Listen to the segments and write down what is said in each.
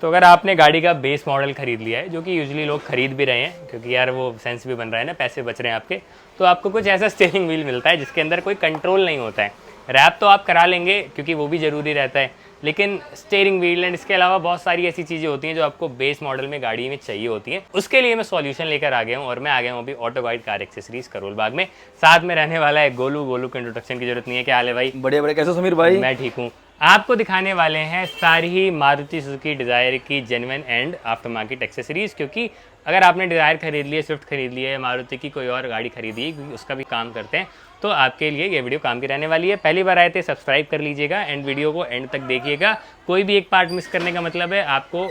तो अगर आपने गाड़ी का बेस मॉडल खरीद लिया है, जो कि यूजुअली लोग खरीद भी रहे हैं क्योंकि यार वो सेंस भी बन रहा है ना, पैसे बच रहे हैं आपके, तो आपको कुछ ऐसा स्टीयरिंग व्हील मिलता है जिसके अंदर कोई कंट्रोल नहीं होता है। रैप तो आप करा लेंगे क्योंकि वो भी ज़रूरी रहता है, लेकिन स्टीयरिंग व्हील एंड इसके अलावा बहुत सारी ऐसी चीज़ें होती हैं जो आपको बेस मॉडल में गाड़ी में चाहिए होती हैं। उसके लिए मैं सॉल्यूशन लेकर आ गया हूँ और मैं आ गया हूँ अभी auto guide car accessories Karol Bagh में। साथ में रहने वाला है गोलू। गोलू को इंट्रोडक्शन की जरूरत नहीं है। क्या हाल है भाई? बढ़िया बढ़िया। कैसे समीर भाई? मैं ठीक हूँ। आपको दिखाने वाले हैं सारी ही मारुति सुजुकी डिज़ायर की genuine and after market accessories, क्योंकि अगर आपने डिज़ायर खरीद लिया, स्विफ्ट खरीद लिया है, मारुति की कोई और गाड़ी खरीदी है, क्योंकि उसका भी काम करते हैं, तो आपके लिए ये वीडियो काम की रहने वाली है। पहली बार आए थे सब्सक्राइब कर लीजिएगा एंड वीडियो को एंड तक देखिएगा। कोई भी एक पार्ट मिस करने का मतलब है आपको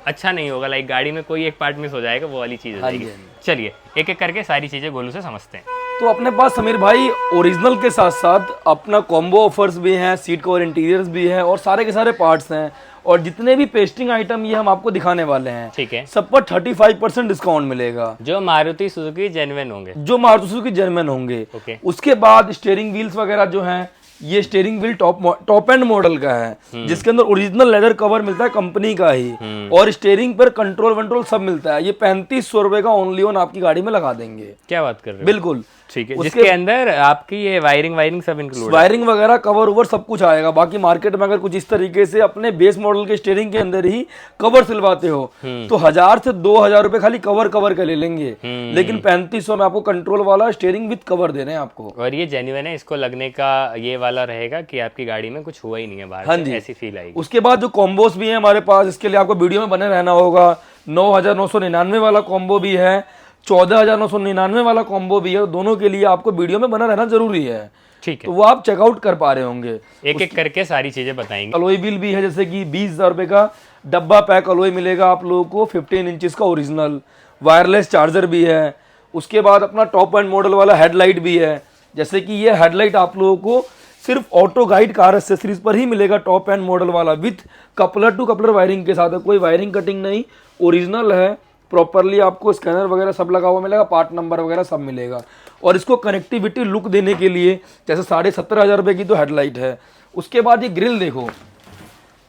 अच्छा नहीं होगा, लाइक गाड़ी में कोई एक पार्ट मिस हो जाएगा, वो वाली चीज़ हो जाएगी। चलिए एक एक करके सारी चीज़ें गोलू से समझते हैं। तो अपने पास समीर भाई ओरिजिनल के साथ साथ अपना कॉम्बो ऑफर्स भी हैं, सीट कवर इंटीरियर्स भी हैं और सारे के सारे पार्ट्स हैं। और जितने भी पेस्टिंग आइटम ये हम आपको दिखाने वाले हैं, ठीक है, सब पर 35% डिस्काउंट मिलेगा, जो मारुति सुजुकी जेन्युइन होंगे, जो मारुति सुजुकी जेन्युइन होंगे। ओके। उसके बाद स्टीयरिंग व्हील्स वगैरह जो हैं, ये steering wheel top end model का है, जिसके अंदर ओरिजिनल लेदर कवर मिलता है कंपनी का ही, और स्टीयरिंग पर कंट्रोल वंट्रोल सब मिलता है। ये 3500 रुपए का ओनली ऑन आपकी गाड़ी में लगा देंगे। क्या बात कर रहे हो? बिल्कुल, ठीक है, जिसके अंदर आपकी ये वायरिंग सब इंक्लूड है। वायरिंग वगैरह कवर ओवर सब कुछ आएगा। बाकी मार्केट में अगर कुछ इस तरीके से अपने बेस मॉडल के स्टीयरिंग के अंदर ही कवर सिलवाते हो तो 1000 से 2000 रुपए खाली कवर के ले लेंगे, लेकिन 3500 में आपको कंट्रोल वाला स्टीयरिंग विद कवर दे रहे हैं आपको। और ये जेन्युइन है, इसको लगने का ये वाला रहेगा कि आपकी गाड़ी में कुछ हुआ ही नहीं है बाहर। हाँ से जी, ऐसी फील आएगी। उसके बाद जो कॉम्बोस भी है हमारे पास, इसके लिए आपको वीडियो में बने रहना होगा। 9999 वाला कॉम्बो भी है, 14999 वाला कॉम्बो भी है। दोनों के लिए आपको वीडियो में बना रहना जरूरी है, ठीक है, तो वो आप चेकआउट कर पा रहे होंगे। एक एक करके सारी चीजें बताएंगे। अलॉय व्हील भी है, जैसे कि 20,000 रुपए का डब्बा पैक अलॉय मिलेगा आप लोगों को, 15 इंचेस का ओरिजिनल। वायरलेस चार्जर भी है। उसके बाद अपना टॉप एंड मॉडल वाला हेडलाइट भी है, जैसे कि ये हेडलाइट आप लोगों को सिर्फ ऑटो गाइड कार एक्सेसरीज पर ही मिलेगा, टॉप एंड मॉडल वाला with coupler to coupler wiring के साथ है। कोई वायरिंग कटिंग नहीं, ओरिजिनल है, प्रॉपरली आपको स्कैनर वगैरह सब लगा हुआ मिलेगा, पार्ट नंबर वगैरह सब मिलेगा। और इसको कनेक्टिविटी लुक देने के लिए जैसे 17,500 रुपए की तो हेडलाइट है। उसके बाद ये ग्रिल देखो,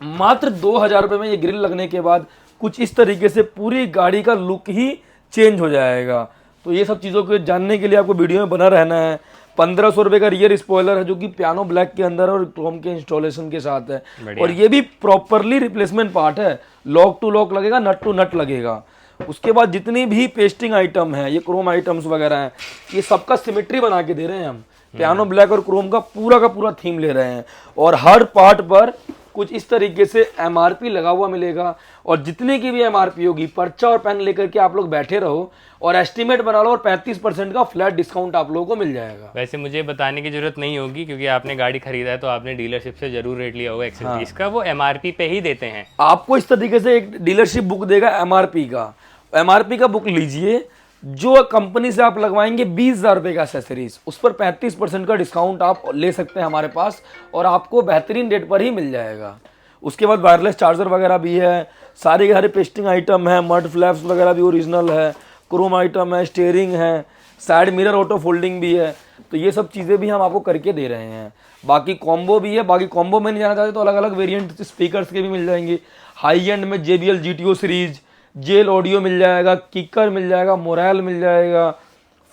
मात्र 2000 रुपए में ये ग्रिल लगने के बाद कुछ इस तरीके से पूरी गाड़ी का लुक ही चेंज हो जाएगा। तो ये सब चीज़ों को जानने के लिए आपको वीडियो में बना रहना है। 1500 रुपए का रियर स्पॉइलर है, जो कि पियानो ब्लैक के अंदर और क्रोम के इंस्टॉलेशन के साथ है, और ये भी प्रॉपरली रिप्लेसमेंट पार्ट है। लॉक टू लॉक लगेगा, नट टू नट लगेगा। उसके बाद जितनी भी पेस्टिंग आइटम है, ये क्रोम आइटम्स वगैरह हैं, ये सबका सिमेट्री बना के दे रहे हैं हम। पियानो ब्लैक और क्रोम का पूरा थीम ले रहे हैं, और हर पार्ट पर कुछ इस तरीके से एमआरपी लगा हुआ मिलेगा। और जितने की भी एमआरपी होगी, पर्चा और पेन लेकर के आप लोग बैठे रहो और एस्टिमेट बना लो, और 35% का फ्लैट डिस्काउंट आप लोगों को मिल जाएगा। वैसे मुझे बताने की जरूरत नहीं होगी, क्योंकि आपने गाड़ी खरीदा है तो आपने डीलरशिप से जरूर रेट लिया होगा एक्सेसरीज का। वो एमआरपी पे ही देते हैं आपको। इस तरीके से एक डीलरशिप बुक देगा एमआरपी का। एमआरपी का बुक लीजिए, जो कंपनी से आप लगवाएंगे 20,000 रुपए का एक्सेसरीज, उस पर 35% का डिस्काउंट आप ले सकते हैं हमारे पास, और आपको बेहतरीन रेट पर ही मिल जाएगा। उसके बाद वायरलेस चार्जर वगैरह भी है, सारे के सारे पेस्टिंग आइटम है, मड फ्लैप्स वगैरह भी ओरिजिनल है, क्रोम आइटम है, स्टीयरिंग है, साइड मिरर ऑटो फोल्डिंग भी है। तो ये सब चीज़ें भी हम आपको करके दे रहे हैं। बाकी कॉम्बो भी है। बाकी कॉम्बो में नहीं जाना चाहते तो अलग अलग वेरिएंट स्पीकर्स के भी मिल जाएंगे। हाई एंड में JBL GTO series, JL audio मिल जाएगा, किकर मिल जाएगा, मोरल मिल जाएगा,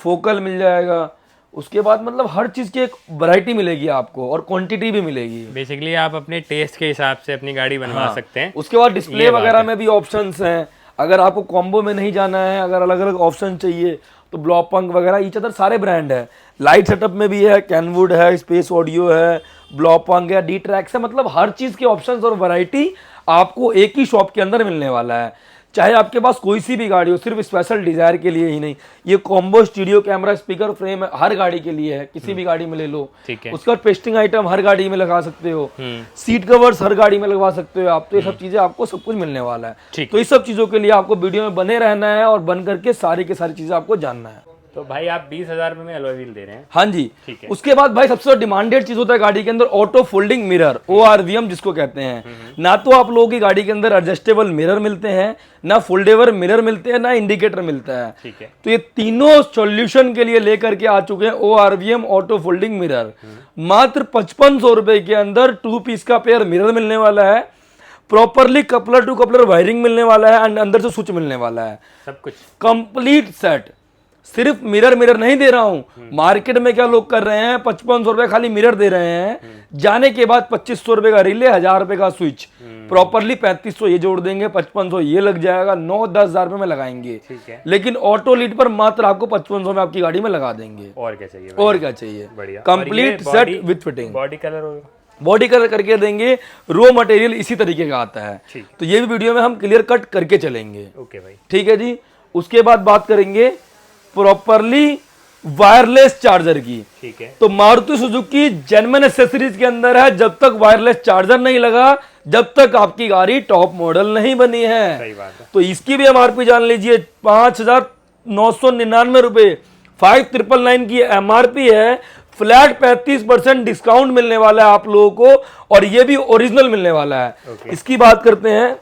फोकल मिल जाएगा। उसके बाद मतलब हर चीज़ की एक वैरायटी मिलेगी आपको, और क्वांटिटी भी मिलेगी। बेसिकली आप अपने टेस्ट के हिसाब से अपनी गाड़ी बनवा सकते हैं। उसके बाद डिस्प्ले वगैरह में भी ऑप्शंस हैं। अगर आपको कॉम्बो में नहीं जाना है, अगर अलग अलग ऑप्शन चाहिए, तो ब्लॉक पंक वगैरह ईच अदर सारे ब्रांड है। लाइट सेटअप में भी है, कैनवुड है, स्पेस ऑडियो है, ब्लॉक पंक है, डी ट्रैक्स है। मतलब हर चीज़ के ऑप्शंस और वैरायटी आपको एक ही शॉप के अंदर मिलने वाला है। चाहे आपके पास कोई सी भी गाड़ी हो, सिर्फ स्पेशल डिजायर के लिए ही नहीं, ये combo studio camera speaker frame हर गाड़ी के लिए है, किसी भी गाड़ी में ले लो। ठीक है। उसका पेस्टिंग आइटम हर गाड़ी में लगा सकते हो, सीट कवर्स हर गाड़ी में लगवा सकते हो आप। तो ये सब चीजें आपको सब कुछ मिलने वाला है। तो इस सब चीजों के लिए आपको वीडियो में बने रहना है और बन करके सारी की सारी चीजें आपको जानना है। तो भाई आप 20,000 रुपए में अलॉय व्हील दे रहे हैं? हाँ जी, ठीक है। उसके बाद भाई सबसे डिमांडेड चीज होता है गाड़ी के अंदर ऑटो फोल्डिंग मिरर, ORVM जिसको कहते हैं। ना तो आप लोगों की गाड़ी के अंदर एडजस्टेबल मिरर मिलते हैं, ना फोल्डेबल मिरर मिलते हैं, ना इंडिकेटर मिलता है। ठीक है। तो ये तीनों सॉल्यूशन के लिए लेकर के आ चुके हैं ORVM ऑटो फोल्डिंग मिरर। मात्र 5500 रुपए के अंदर 2 पीस का पेयर मिरर मिलने वाला है, properly coupler to coupler wiring मिलने वाला है एंड अंदर से स्विच मिलने वाला है, सब कुछ कंप्लीट सेट। सिर्फ मिरर नहीं दे रहा हूं, मार्केट में क्या लोग कर रहे हैं 5500 रुपए खाली मिरर दे रहे हैं, जाने के बाद 2500 रुपए का रिले, 1000 रुपए का स्विच, प्रॉपरली 3500 ये जोड़ देंगे, 5500 ये लग जाएगा, 9-10 हजार रुपए में लगाएंगे। ठीक है। लेकिन ऑटो लीड पर मात्र आपको 5500 में आपकी गाड़ी में लगा देंगे। और क्या चाहिए? और क्या चाहिए? बढ़िया। Complete set with fitting. Body colour होगा? बॉडी कलर करके देंगे, रो मटेरियल इसी तरीके का आता है। ठीक। तो ये भी वीडियो में हम क्लियर कट करके चलेंगे। ओके भाई। ठीक है जी। उसके बाद बात करेंगे प्रॉपरली वायरलेस चार्जर की। ठीक है। तो मारुति सुजुकी जेन्युइन एक्सेसरीज के अंदर है, जब तक वायरलेस चार्जर नहीं लगा, जब तक आपकी गाड़ी टॉप मॉडल नहीं बनी है। सही बात है। तो इसकी भी एमआरपी जान लीजिए, 5,999 रुपए, 5,999 की एमआरपी है। फ्लैट 35% डिस्काउंट मिलने वाला है आप लोगों को, और ये भी ओरिजिनल मिलने वाला है। Okay. इसकी बात करते हैं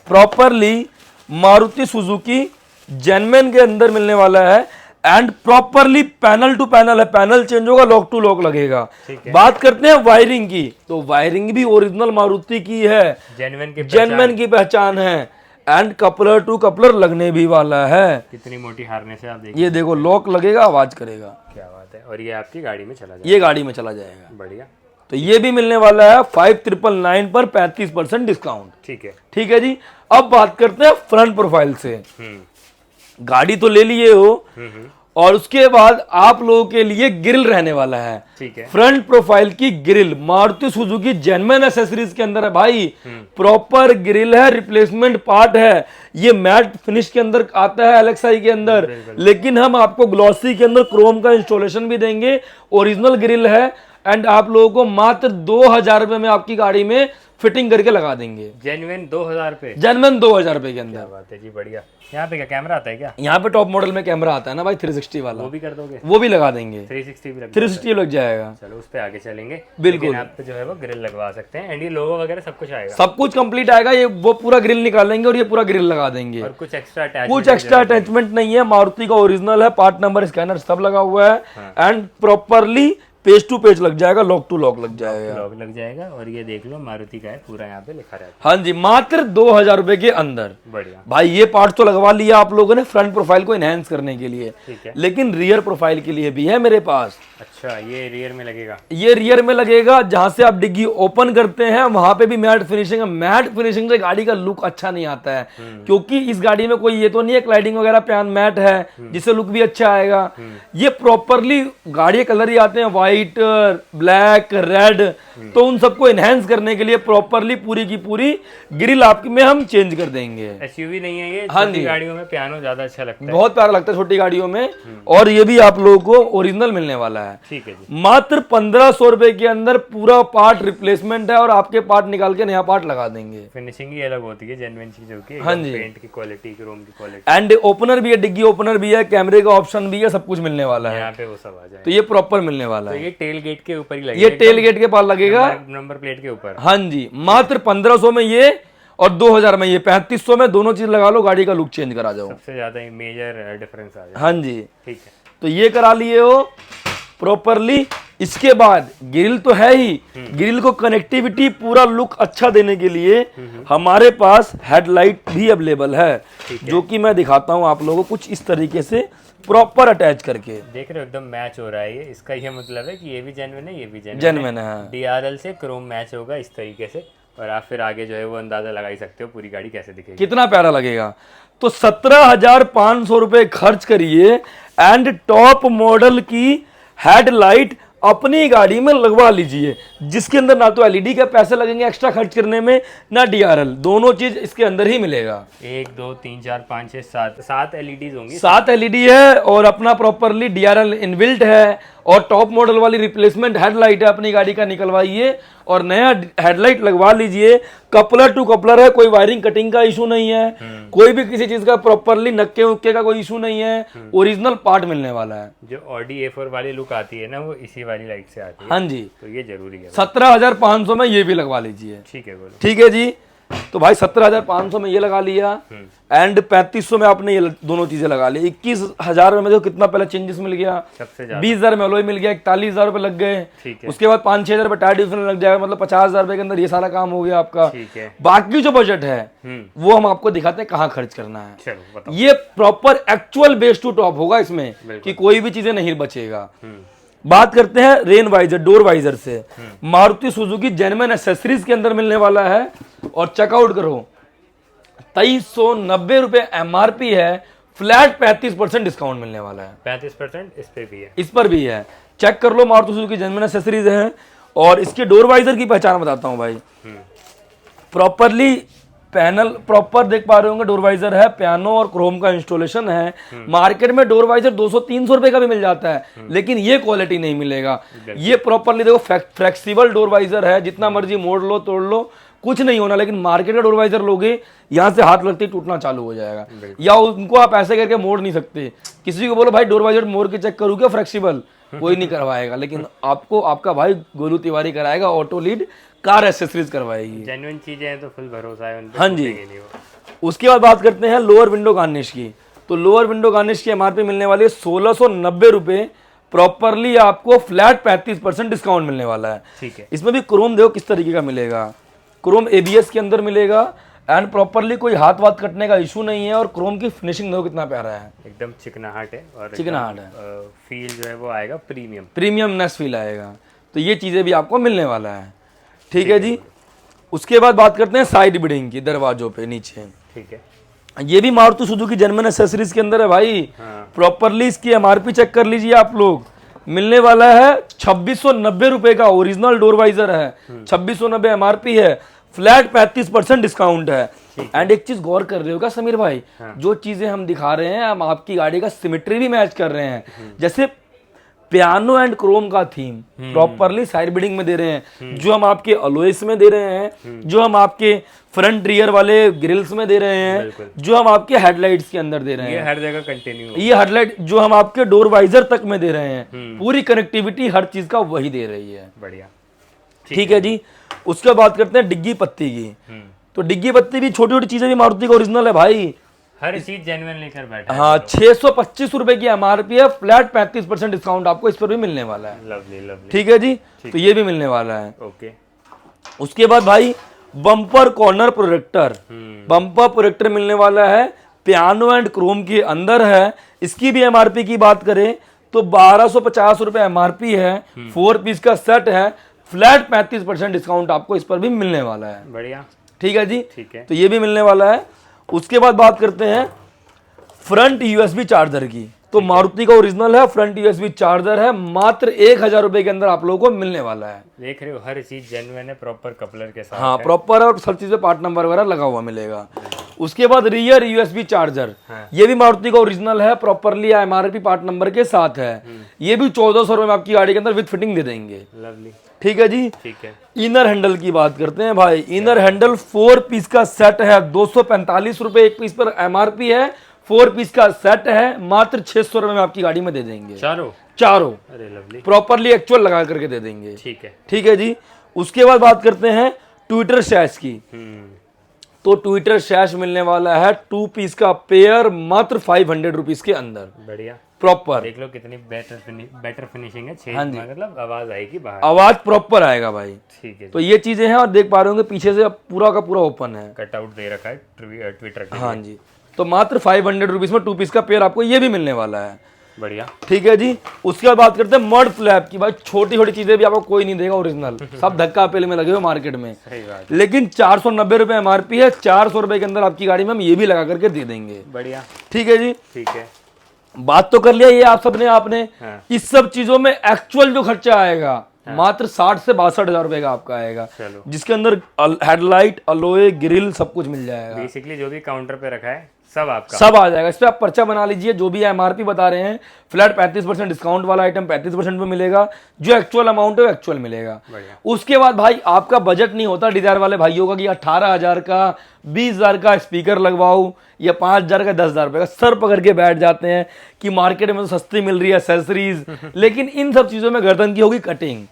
प्रॉपरली मारुति सुजुकी जेन्युइन के अंदर मिलने वाला है and properly panel to panel है, पैनल चेंज होगा, लॉक टू लॉक लगेगा। बात करते हैं वायरिंग की, तो वायरिंग भी ओरिजिनल मारुति की है, जेन्युइन की पहचान है एंड कपलर टू कपलर लगने भी वाला है। कितनी मोटी हार्नेस है आप देखिए। ये देखो लॉक लगेगा, आवाज करेगा। क्या बात है। और ये आपकी गाड़ी में चला जाएगा? ये गाड़ी में चला जाएगा। बढ़िया। तो ये भी मिलने वाला है 5,999 पर 35% डिस्काउंट। ठीक है। ठीक है जी। अब बात करते हैं फ्रंट प्रोफाइल से। गाड़ी तो ले लिए हो, और उसके बाद आप लोगों के लिए ग्रिल रहने वाला है। ठीक है। फ्रंट प्रोफाइल की grill Maruti Suzuki genuine accessories के अंदर है भाई। प्रॉपर ग्रिल है, रिप्लेसमेंट पार्ट है। ये मैट फिनिश के अंदर आता है एलएक्सआई के अंदर, लेकिन हम आपको ग्लॉसी के अंदर क्रोम का इंस्टॉलेशन भी देंगे। ओरिजिनल ग्रिल है एंड आप लोगों को मात्र 2,000 रुपए में आपकी गाड़ी में फिटिंग करके लगा देंगे। जेन्युइन 2,000 रुपए? जेन्युइन 2,000 रुपए के अंदर। क्या बात है जी, बढ़िया। यहाँ पे क्या कैमरा आता है क्या? यहाँ पे टॉप मॉडल में कैमरा आता है ना भाई, 360 वाला, वो भी कर दोगे? वो भी लगा देंगे। 360 भी लग 360 लग जाएगा। चलो उस पे आगे चलेंगे। बिल्कुल। आप जो है वो ग्रिल लगवा सकते हैं एंड ये लोगो वगैरह सब कुछ आएगा? सब कुछ कंप्लीट आएगा। ये वो पूरा ग्रिल निकालेंगे और ये पूरा ग्रिल लगा देंगे। और कुछ एक्स्ट्रा अटैचमेंट नहीं है, मारुति का ओरिजिनल है, पार्ट नंबर स्कैनर सब लगा हुआ है and properly page to page लग जाएगा, लॉक टू लॉक लग जाएगा। लॉक लग जाएगा। और ये देख लो मारुति का है, पूरा यहाँ पे लिखा रहता है। हाँ जी, मात्र 2,000 रुपए के अंदर। बढ़िया भाई। ये पार्ट तो लगवा लिया आप लोगों ने फ्रंट प्रोफाइल को एनहेंस करने के लिए, ठीक है। लेकिन रियर प्रोफाइल के लिए भी है मेरे पास। अच्छा, ये रियर में लगेगा? ये रियर में लगेगा, जहां से आप डिग्गी ओपन करते हैं वहां पे भी मैट फिनिशिंग है। मैट फिनिशिंग से गाड़ी का लुक अच्छा नहीं आता है, क्योंकि इस गाड़ी में कोई ये तो नहीं है क्लाइडिंग वगैरह पे मैट है जिससे लुक भी अच्छा आएगा। ये प्रॉपरली गाड़ी के कलर ही आते हैं व्हाइट, ब्लैक, रेड, तो उन सबको एनहेंस करने के लिए प्रॉपरली पूरी की पूरी ग्रिल आपकी में हम चेंज कर देंगे। एसयूवी नहीं है ये? हाँ छोटी जी। गाड़ियों में पियानो ज्यादा अच्छा लगता है, बहुत प्यारा लगता है छोटी गाड़ियों में। और ये भी आप लोगों को ओरिजिनल मिलने वाला है। ठीक है जी। मात्र 1,500 रुपए के अंदर पूरा पार्ट रिप्लेसमेंट है और आपके पार्ट निकाल के नया पार्ट लगा देंगे। फिनिशिंग ही अलग होती है जेन्युइन चीजों की। हाँ जी। पेंट की क्वालिटी, क्रोम की क्वालिटी एंड ओपनर भी है, डिग्गी ओपनर भी है, कैमरे का ऑप्शन भी है, सब कुछ मिलने वाला है। यहाँ पे वो सब आ जाए। तो ये प्रॉपर मिलने वाला तो है। ये टेल गेट के ऊपर ही लगेगा? ये टेल गेट के पास लगेगा, नंबर प्लेट के ऊपर। हाँ जी। मात्र 1,500 में ये और 2,000 में ये, 3,500 में दोनों चीज लगा लो, गाड़ी का लुक चेंज करा जाओ। सबसे ज्यादा मेजर डिफरेंस आ जाए। हाँ जी। ठीक है। तो ये करा लिए हो प्रॉपरली। इसके बाद ग्रिल तो है ही, ग्रिल को कनेक्टिविटी पूरा लुक अच्छा देने के लिए हमारे पास हेडलाइट भी अवेलेबल है, जो कि मैं दिखाता हूं आप लोगों को कुछ इस तरीके से प्रॉपर अटैच करके। देख रहे हो एकदम मैच हो रहा है ये। इसका ये मतलब है कि ये भी जेन्युइन है, ये भी जेन्युइन है। डीआरएल से क्रोम मैच होगा इस तरीके से, और आप फिर आगे जो है वो अंदाजा लगा ही सकते हो पूरी गाड़ी कैसे दिखेगी, कितना प्यारा लगेगा। तो 17,500 रुपए खर्च करिए एंड टॉप मॉडल की हेडलाइट अपनी गाड़ी में लगवा लीजिए, जिसके अंदर ना तो एलईडी के पैसे लगेंगे एक्स्ट्रा खर्च करने में, ना डीआरएल, दोनों चीज इसके अंदर ही मिलेगा। 1 2 3 4 5 6 7 एलईडी होंगी। 7 एलईडी है और अपना प्रॉपरली डीआरएल इनबिल्ट है और टॉप मॉडल वाली रिप्लेसमेंट हेडलाइट है, अपनी गाड़ी का निकलवाइए और नया हेडलाइट लगवा लीजिए। कपलर टू कपलर है, कोई वायरिंग कटिंग का इशू नहीं है, कोई भी किसी चीज का प्रॉपरली नक्के उक्के का कोई इशू नहीं है, ओरिजिनल पार्ट मिलने वाला है। जो ऑडी A4 वाली लुक आती है ना, वो इसी वाली लाइट से आती है। हाँ जी। तो ये जरूरी है। 17,500 में ये भी लगवा लीजिए। ठीक है, बोलो। ठीक है जी। तो भाई 17,500 में ये लगा लिया एंड 3500 में आपने ये दोनों चीजें लगा ली। 21,000 में देखो कितना पहले चेंजेस मिल गया, सबसे ज्यादा 20,000 में अलॉय मिल गया, 41,000 रुपए लग गए। ठीक है। उसके बाद 5-6 रुपए टायर डिफरेंस लग जाएगा, मतलब 50,000 रुपए के अंदर ये सारा काम हो गया आपका। ठीक है। बाकी जो बजट है वो हम आपको दिखाते हैं कहाँ खर्च करना है। चलो बताओ। ये proper actual base to top होगा इसमें कि कोई भी चीजें नहीं बचेगा। बात करते हैं रेन वाइजर, डोर वाइजर से मारुति सुजुकी जेन्युइन एक्सेसरीज के अंदर मिलने वाला है। और चेकआउट करो 2390 रुपए एमआरपी है, फ्लैट 35% डिस्काउंट मिलने वाला है। 35% इस पे भी है। इस पर भी है, चेक कर लो, मारुति सुजुकी जेन्युइन एक्सेसरीज है। और इसके डोर वाइजर की पहचान बताता हूं भाई। प्रॉपरली पैनल प्रॉपर देख पा रहे होंगे, डोर वाइजर है, पियानो और क्रोम का इंस्टॉलेशन है। मार्केट में डोर वाइजर 200-300 रुपए का भी मिल जाता है, लेकिन ये क्वालिटी नहीं मिलेगा। ये प्रॉपरली देखो फ्लेक्सिबल डोर वाइजर है, जितना मर्जी मोड़ लो तोड़ लो कुछ नहीं होना। लेकिन मार्केट का डोर वाइजर लोगे, यहाँ से हाथ लगते ही टूटना चालू हो जाएगा, या उनको आप ऐसे करके मोड़ नहीं सकते। किसी को बोलो भाई डोर वाइजर मोड़ के चेक करूँ क्या फ्लेक्सिबल, कोई नहीं करवाएगा। लेकिन आपको आपका भाई गोलू तिवारी कराएगा, ऑटो लीड कार एक्सेसरीज करवाएगी। जेन्युइन चीजें हैं तो फुल भरोसा है उन पे। हाँ जी। उसके बाद बात करते हैं लोअर विंडो गार्निश की। तो लोअर विंडो गार्निश की एमआरपी मिलने वाली है 1690 रुपए, प्रॉपरली आपको फ्लैट 35% डिस्काउंट मिलने वाला है। ठीक है। इसमें भी क्रोम देखो किस तरीके का मिलेगा, क्रोम एबीएस के अंदर मिलेगा एंड प्रॉपरली कोई हाथ वाथ कटने का इशू नहीं है। और क्रोम की फिनिशिंग देखो कितना प्यारा है, एकदम चिकनाहट है और चिकनाहट है, फील जो है वो आएगा प्रीमियम, प्रीमियमनेस फील आएगा। तो ये चीजें भी आपको मिलने वाला है। ठीक है जी। उसके बाद बात करते हैं साइड बिडिंग की, दरवाजों पे नीचे। ठीक है। ये भी मारुति सुजुकी जेन्युइन एक्सेसरीज के अंदर है भाई। प्रॉपरली इसकी एमआरपी चेक कर लीजिए आप लोग, मिलने वाला है 2690 रुपए का। ओरिजिनल डोर वाइजर है, 2690 एमआरपी है, फ्लैट 35% डिस्काउंट है। एंड एक चीज गौर कर रहे हो क्या समीर भाई, जो चीजें हम दिखा रहे हैं हम आपकी गाड़ी का सिमेट्री भी मैच कर रहे हैं। जैसे पियानो एंड क्रोम का थीम प्रॉपरली साइड बिडिंग में दे रहे हैं, जो हम आपके अलॉयस में दे रहे हैं, जो हम आपके फ्रंट रियर वाले ग्रिल्स में दे रहे हैं, जो हम आपके हेडलाइट्स के अंदर दे रहे हैं, ये हर जगह कंटिन्यू, ये हेडलाइट जो हम आपके डोर वाइजर तक में दे रहे हैं, पूरी कनेक्टिविटी हर चीज का वही दे रही है। बढ़िया। ठीक है जी। उसके बाद बात करते हैं डिग्गी पत्ती की। तो डिग्गी पत्ती भी छोटी छोटी चीजें भी मारुति का ओरिजिनल है भाई, हर चीज जेन्युइन लेकर बैठा है। हाँ 625 रुपए की एमआरपी है, फ्लैट 35% डिस्काउंट आपको इस पर भी मिलने वाला है। Lovely lovely. ठीक है जी। तो ये भी मिलने वाला है। ओके। उसके बाद भाई bumper corner protector, bumper protector मिलने वाला है, पियानो एंड क्रोम के अंदर है। इसकी भी एमआरपी की बात करें तो 1250 रुपए एमआरपी है, 4 पीस का सेट है, फ्लैट 35% डिस्काउंट आपको इस पर भी मिलने वाला है। बढ़िया। ठीक है जी। ठीक है। तो ये भी मिलने वाला है। उसके बाद बात करते हैं फ्रंट यूएसबी चार्जर की। तो मारुति का ओरिजिनल है, फ्रंट यूएसबी चार्जर है, मात्र 1000 रुपए के अंदर आप लोगों को मिलने वाला है। देख रहे हो हर चीज जेन्युइन है, प्रॉपर कपलर के साथ हाँ है। प्रॉपर और सब चीजें पार्ट नंबर वगैरह लगा हुआ मिलेगा। उसके बाद रियर यूएसबी चार्जर, ये भी मारुति का ओरिजिनल है, प्रॉपरली एमआरपी पार्ट नंबर के साथ है। ये भी 1400 रुपए में आपकी गाड़ी के अंदर विद फिटिंग दे देंगे। लवली। ठीक है जी। ठीक है। इनर हैंडल की बात करते हैं भाई। इनर हैंडल 4 पीस का सेट है, 245 रुपए एक पीस पर एमआरपी है, 4 पीस का सेट है, मात्र 600 रुपए में आपकी गाड़ी में दे देंगे। चारों अरे लवली। प्रॉपरली एक्चुअल लगा करके दे देंगे। ठीक है। ठीक है जी। उसके बाद बात करते हैं ट्विटर शैश की। तो ट्विटर शैश मिलने वाला है 2 पीस का पेयर, मात्र 500 रुपीज के अंदर। बढ़िया। प्रॉपर देख लो कितनी बेटर फिनिशिंग है। हाँ जी। मतलब आवाज आएगी बाहर, आवाज प्रॉपर आएगा भाई। ठीक है। तो ये चीजें हैं और देख पा रहे होंगे पीछे से पूरा का पूरा ओपन है, कटआउट दे रखा है ट्विटर के। हाँ जी। तो मात्र 500 रुपीज में 2 पीस का पेयर आपको ये भी मिलने वाला है। बढ़िया। ठीक है जी। उसके बाद बात करते हैं मड फ्लैप की। भाई छोटी छोटी चीजें भी आपको कोई नहीं देगा ओरिजिनल, सब धक्का पेल में लगे हुए मार्केट में। सही बात। लेकिन 490 रुपए एमआरपी है, 400 रुपए के अंदर आपकी गाड़ी में हम ये भी लगा करके दे देंगे। बढ़िया। ठीक है जी। ठीक है। बात तो कर लिया ये आप सबने आपने। हाँ। इस सब चीजों में एक्चुअल जो खर्चा आएगा मात्र 60 से 62,000 रुपए का आपका आएगा, चलो। जिसके अंदर हेडलाइट, अलॉय, ग्रिल सब कुछ मिल जाएगा। बेसिकली जो भी काउंटर पे रखा है सब आ जाएगा। इस पे आप पर्चा बना लीजिए, जो भी एमआरपी बता रहे हैं फ्लैट 35% डिस्काउंट वाला आइटम 35% में मिलेगा, जो एक्चुअल अमाउंट है वो एक्चुअल मिलेगा। उसके बाद भाई आपका बजट नहीं होता डिजायर वाले भाइयों का कि 18,000 का 20,000 का स्पीकर लगवाऊं या 5,000 का 10,000 रुपए का, सर पकड़ के बैठ जाते हैं कि मार्केट में तो सस्ती मिल रही है एक्सेसरीज, लेकिन इन सब चीजों में गर्दन की होगी कटिंग।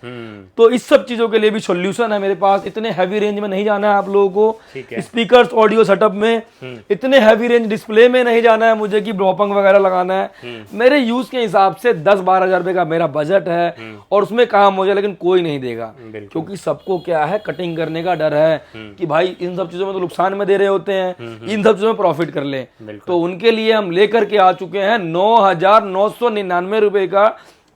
तो इस सब चीजों के लिए भी सोल्यूशन है मेरे पास। इतने हैवी रेंज में नहीं जाना है आप लोगों को, स्पीकर्स ऑडियो सेटअप में इतने हैवी रेंज डिस्प्ले में नहीं जाना है मुझे कि ब्रोपंग वगैरह लगाना है। मेरे यूज के हिसाब से 10-12 हजार रुपए का मेरा बजट है और उसमें काम हो जाए, लेकिन कोई नहीं देगा, क्योंकि सबको क्या है कटिंग करने का डर है कि भाई इन सब चीजों में तो नुकसान में दे रहे होते हैं, इन सब चीजों में प्रॉफिट कर ले। तो उनके लिए हम लेकर के आ चुके हैं 9,999 रुपए का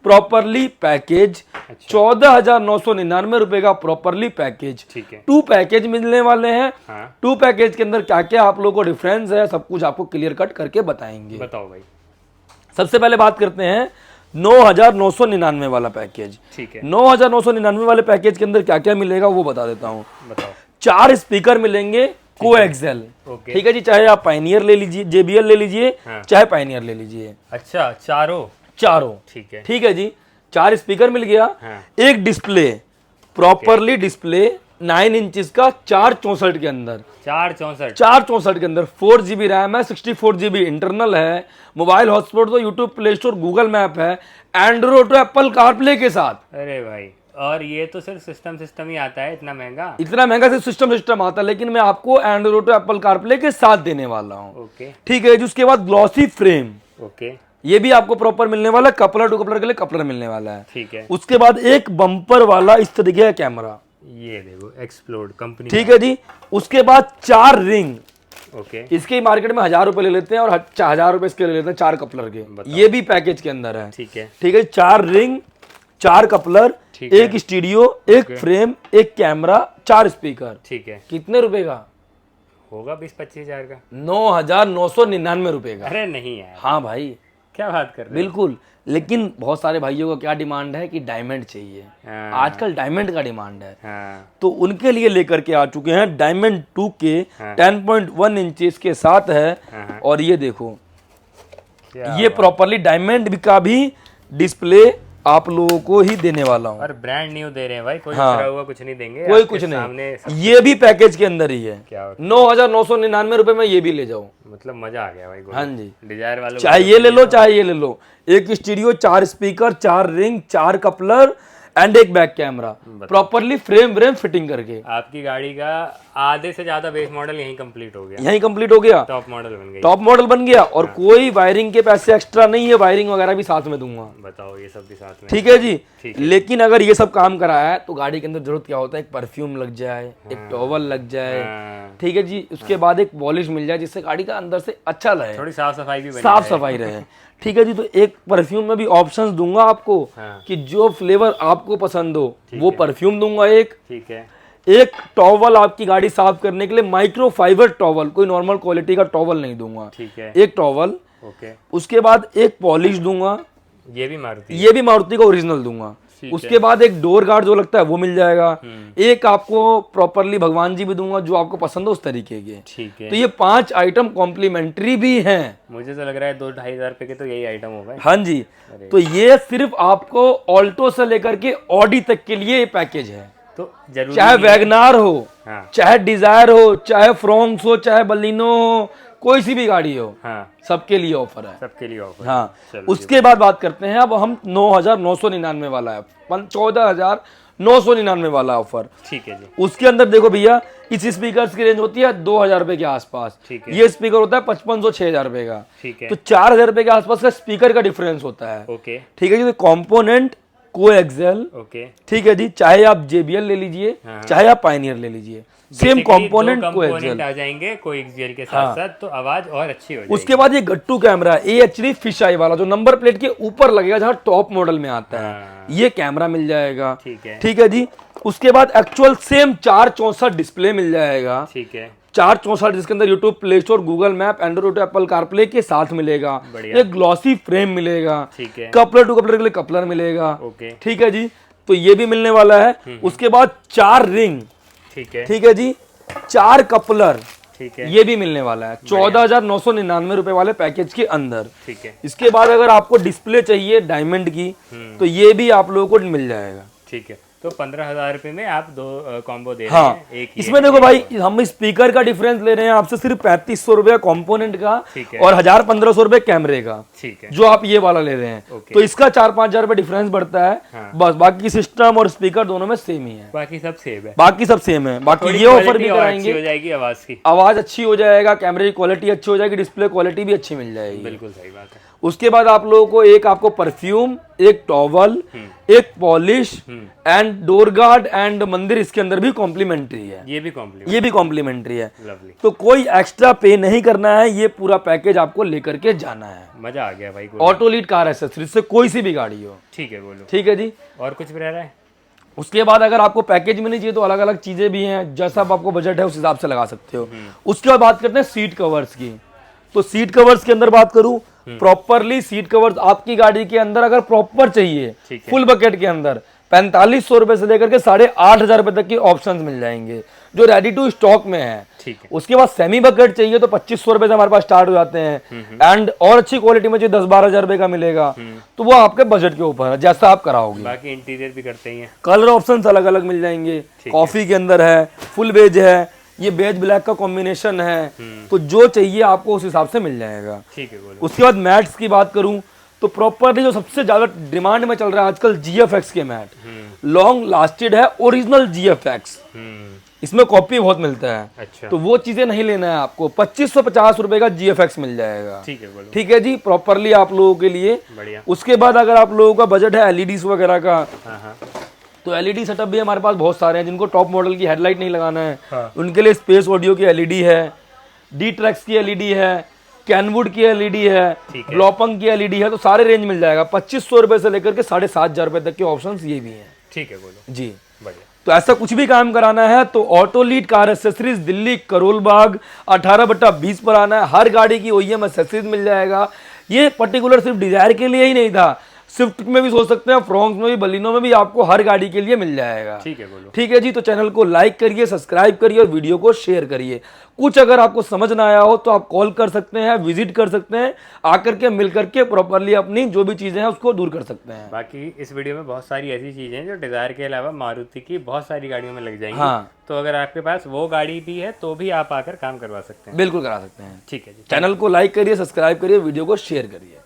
प्रॉपरली पैकेज, 14,999 रुपए का प्रॉपरली पैकेज। 2 पैकेज मिलने वाले हैं। 2 पैकेज के अंदर क्या क्या आप लोगों को डिफरेंस है सब कुछ आपको क्लियर कट करके बताएंगे। बताओ भाई। सबसे पहले बात करते हैं 9,999 वाला पैकेज। ठीक है। 9,999 वाले पैकेज के अंदर क्या क्या मिलेगा वो बता देता हूँ। बताओ। 4 स्पीकर मिलेंगे कोएक्सेल। ठीक है जी, चाहे आप पायनियर ले लीजिए, JBL ले लीजिए, चाहे पायनियर ले लीजिए। अच्छा, चारों। ठीक है जी, 4 स्पीकर मिल गया। एक डिस्प्ले प्रॉपरली डिस्प्ले 9 इंचेस का 464 के अंदर, 464 के अंदर 4 GB रैम है, 64 GB इंटरनल है, मोबाइल हॉटस्पॉट तो YouTube, play store, Google map है, एंड्रॉइड तो एप्पल कारप्ले के साथ। अरे भाई, और ये तो सिर्फ सिस्टम ही आता है, इतना महंगा सिर्फ सिस्टम आता है, लेकिन मैं आपको एंड्रॉइड तो एप्पल कारप्ले के साथ देने वाला हूँ। ठीक है जी। उसके बाद ग्लॉसी फ्रेम, ये भी आपको प्रॉपर मिलने वाला है, कपलर टू कपलर के लिए कपलर मिलने वाला है। ठीक है। उसके बाद एक बम्पर वाला इस तरीके का कैमरा, ये देखो एक्सप्लोड कंपनी। ठीक है जी। उसके बाद 4 रिंग, इसके मार्केट में 1,000 रुपए ले लेते हैं और 1,000 रुपए इसके ले लेते हैं 4 कपलर के, ये भी पैकेज के अंदर है। ठीक है। 4 रिंग, 4 कपलर, एक स्टूडियो, एक फ्रेम, एक कैमरा, 4 स्पीकर। ठीक है। कितने रुपए का होगा? 20-25 हजार का। 9,999 रुपए का। अरे नहीं यार। हाँ भाई, क्या बात कर रहे हैं? बिल्कुल। लेकिन बहुत सारे भाइयों को क्या डिमांड है कि डायमंड चाहिए। आजकल डायमंड का डिमांड है। तो उनके लिए लेकर के आ चुके हैं डायमंड 2K 10.1 इंचेस के साथ है। और ये देखो, ये प्रॉपरली डायमंड का भी डिस्प्ले आप लोगों को ही देने वाला हूँ। और ब्रांड न्यू दे रहे हैं भाई, कोई खरा हुआ कुछ नहीं देंगे, कोई कुछ नहीं। ये भी पैकेज के अंदर ही है। 9,999 रुपए में ये भी ले जाओ। मतलब मजा आ गया भाई। हाँ जी, डिजायर वालों चाहे ये ले लो चाहे ये ले लो। एक studio, 4 speaker, 4 ring, 4 coupler and एक back camera, properly frame fitting करके। आपकी गाड़ी का आधे से ज्यादा बेस मॉडल यहीं कंप्लीट हो गया, टॉप मॉडल बन गया। और कोई वायरिंग के पैसे एक्स्ट्रा नहीं है, वायरिंग वगैरह भी साथ में दूंगा। बताओ, ये सब भी साथ में। ठीक है जी। लेकिन अगर ये सब काम कराया है तो गाड़ी के अंदर जरूरत क्या होता है, एक परफ्यूम लग जाए, एक टॉवल लग जाए। ठीक है जी। उसके बाद एक पॉलिश मिल जाए जिससे गाड़ी का अंदर से अच्छा लगे, थोड़ी साफ सफाई रहे। ठीक है जी। तो एक परफ्यूम में भी ऑप्शंस दूंगा आपको कि जो फ्लेवर आपको पसंद हो वो परफ्यूम दूंगा एक। ठीक है। एक टॉवल आपकी गाड़ी साफ करने के लिए माइक्रो फाइबर टॉवल, कोई नॉर्मल क्वालिटी का टॉवल नहीं दूंगा। ठीक है। एक टॉवल। उसके बाद एक पॉलिश दूंगा, ये भी मारुति का ओरिजिनल दूंगा। उसके बाद एक डोर गार्ड जो लगता है वो मिल जाएगा। एक आपको प्रॉपरली भगवान जी भी दूंगा जो आपको पसंद हो उस तरीके के। ठीक है। तो ये 5 आइटम कॉम्प्लीमेंट्री भी हैं। मुझे तो लग रहा है 2-2.5 हजार रुपए के तो यही आइटम होगा। हाँ जी। तो ये सिर्फ आपको ऑल्टो से लेकर के ऑडी तक के लिए ये पैकेज है। तो जरूरी चाहे वैगनार हो, चाहे डिजायर हो, चाहे फ्रोंक्स हो, चाहे बलिनो हो, कोई सी भी गाड़ी हो, सबके लिए ऑफर है। हाँ। उसके बाद बात करते हैं अब हम 9,999 वाला है, 14,999 वाला ऑफर। ठीक है जी। उसके अंदर देखो भैया, इस स्पीकर की रेंज होती है 2,000 रुपए के आसपास। ये स्पीकर होता है 5,500-6,000 रुपए का। ठीक है। तो 4,000 रुपए के आसपास का स्पीकर का डिफरेंस होता है। ठीक है जी। कॉम्पोनेंट कोएक्सेल। ठीक है जी। चाहे आप JBL ले लीजिए, चाहे आप पायनियर ले लीजिए, सेम कंपोनेंट कोएक्सेल आ जाएंगे कोएक्सियल के साथ साथ, तो आवाज और अच्छी हो जाएगी। उसके बाद ये गट्टू कैमरा AHD फिश आई वाला जो नंबर प्लेट के ऊपर लगेगा जहां टॉप मॉडल में आता है, ये कैमरा मिल जाएगा। ठीक है जी। उसके बाद एक्चुअल सेम 464 डिस्प्ले मिल जाएगा। ठीक है। 464 जिसके अंदर YouTube, play store, Google map, Android, Apple CarPlay के साथ मिलेगा। एक ग्लॉसी फ्रेम मिलेगा। कपलर टू कपलर के लिए कपलर मिलेगा। ठीक है जी। तो ये भी मिलने वाला है। उसके बाद 4 रिंग। ठीक है जी। 4 कपलर, ठीक है, ये भी मिलने वाला है 14,999 रुपए वाले पैकेज के अंदर। ठीक है, इसके बाद अगर आपको डिस्प्ले चाहिए डायमंड की तो ये भी आप लोगों को मिल जाएगा। ठीक है। तो 15,000 रुपए में आप दो कॉम्बो दे रहे हाँ, हैं। एक ये, इसमें देखो भाई, हम स्पीकर का डिफरेंस ले रहे हैं आपसे सिर्फ 3500 रुपए कॉम्पोनेंट का ठीक है, और 1,000-1,500 रुपए कैमरे का, ठीक है, जो आप ये वाला ले रहे हैं। ओके। तो इसका 4-5 हजार रुपए डिफरेंस बढ़ता है। हाँ। बस बाकी सिस्टम और स्पीकर दोनों में सेम ही है, बाकी सब सेव है। बाकी सब सेम है। बाकी थोड़ी ये ऑफर quality भी और अच्छी कराएंगे, हो जाएगी आवाज की। आवाज अच्छी हो जाएगा, कैमरे की क्वालिटी अच्छी हो जाएगी, डिस्प्ले क्वालिटी भी अच्छी मिल जाएगी। बिल्कुल सही बात है। उसके बाद आप लोगों को एक आपको परफ्यूम, एक टॉवल, एक polish and door guard and मंदिर इसके अंदर भी कॉम्प्लीमेंट्री है। ये भी कॉम्प्लीमेंट, ये भी कॉम्प्लीमेंट्री है। लवली, तो कोई एक्स्ट्रा पे नहीं करना है, ये पूरा पैकेज आपको लेकर के जाना है। मजा आ गया भाई। ऑटो लीड कार एसेसरीज से कोई सी भी गाड़ी हो। ठीक है, बोलो। ठीक है जी। और कुछ भी रह रहा है? उसके बाद अगर आपको पैकेज में नहीं चाहिए तो अलग अलग चीजें भी हैं, जैसा आपको बजट है उस हिसाब से लगा सकते हो। उसके बाद बात करते हैं सीट कवर्स की। तो सीट कवर्स के अंदर बात करूं, प्रॉपरली सीट कवर्स आपकी गाड़ी के अंदर अगर प्रॉपर चाहिए फुल बकेट के अंदर 4500 रुपए से लेकर के 8,500 रुपए तक के ऑप्शंस मिल जाएंगे जो रेडी टू स्टॉक में है। ठीक है, उसके बाद सेमी बकेट चाहिए तो 2500 रुपए से हमारे पास स्टार्ट हो जाते हैं। एंड और अच्छी क्वालिटी में चाहिए 10-12 हजार रुपए का मिलेगा। तो वो आपके बजट के ऊपर है, जैसा आप कराओगे। बाकी इंटीरियर भी करते ही हैं। कलर ऑप्शंस अलग अलग मिल जाएंगे। कॉफी के अंदर है, फुल बेज है, ये बेज ब्लैक का कॉम्बिनेशन है। तो जो चाहिए आपको उस हिसाब से मिल जाएगा। ठीक है, बोलो। उसके बाद मैट्स की बात करूं तो प्रॉपरली जो सबसे ज्यादा डिमांड में चल रहा है आजकल GFX के मैट, लॉन्ग लास्टेड है, ओरिजिनल GFX। इसमें कॉपी बहुत मिलता है। अच्छा, तो वो चीजें नहीं लेना है आपको, 2550 रुपए का GFX मिल जाएगा। ठीक है, बोलो। ठीक है जी, प्रॉपरली आप लोगों के लिए। बढ़िया। उसके बाद अगर आप लोगों का बजट है LEDs वगैरह का, हाँ, तो LED सेटअप भी हमारे पास बहुत सारे हैं। जिनको टॉप मॉडल की हेडलाइट नहीं लगाना है हाँ। उनके लिए स्पेस ऑडियो की LED है, D-Trax की LED है, कैनवुड की LED है, ब्लॉपंग की LED है। तो सारे रेंज मिल जाएगा 2500 रुपए से लेकर के 7,500 रुपए तक के ऑप्शंस ये भी हैं। ठीक है, बोलो। जी, बढ़िया। तो ऐसा कुछ भी काम कराना है तो auto lead car accessories Delhi Karol Bagh 18/20 पर आना है। हर गाड़ी की OEM एसेसरीज मिल जाएगा। ये पर्टिकुलर सिर्फ डिजायर के लिए ही नहीं था, स्विफ्ट में भी सोच सकते हैं, फ्रॉन्क्स में भी, बलिनो में भी आपको हर गाड़ी के लिए मिल जाएगा। ठीक है, बोलो। ठीक है जी। तो चैनल को लाइक करिए, सब्सक्राइब करिए और वीडियो को शेयर करिए। कुछ अगर आपको समझ ना आया हो तो आप कॉल कर सकते हैं, विजिट कर सकते हैं, आकर के मिल करके प्रॉपरली अपनी जो भी चीजें हैं उसको दूर कर सकते हैं। बाकी इस वीडियो में बहुत सारी ऐसी चीजें हैं जो डिजायर के अलावा मारुति की बहुत सारी गाड़ियों में लग जाएंगी। हाँ। तो अगर आपके पास वो गाड़ी भी है तो भी आप आकर काम करवा सकते हैं। बिल्कुल करा सकते हैं। ठीक है जी। चैनल को लाइक करिए, सब्सक्राइब करिए, वीडियो को शेयर करिए।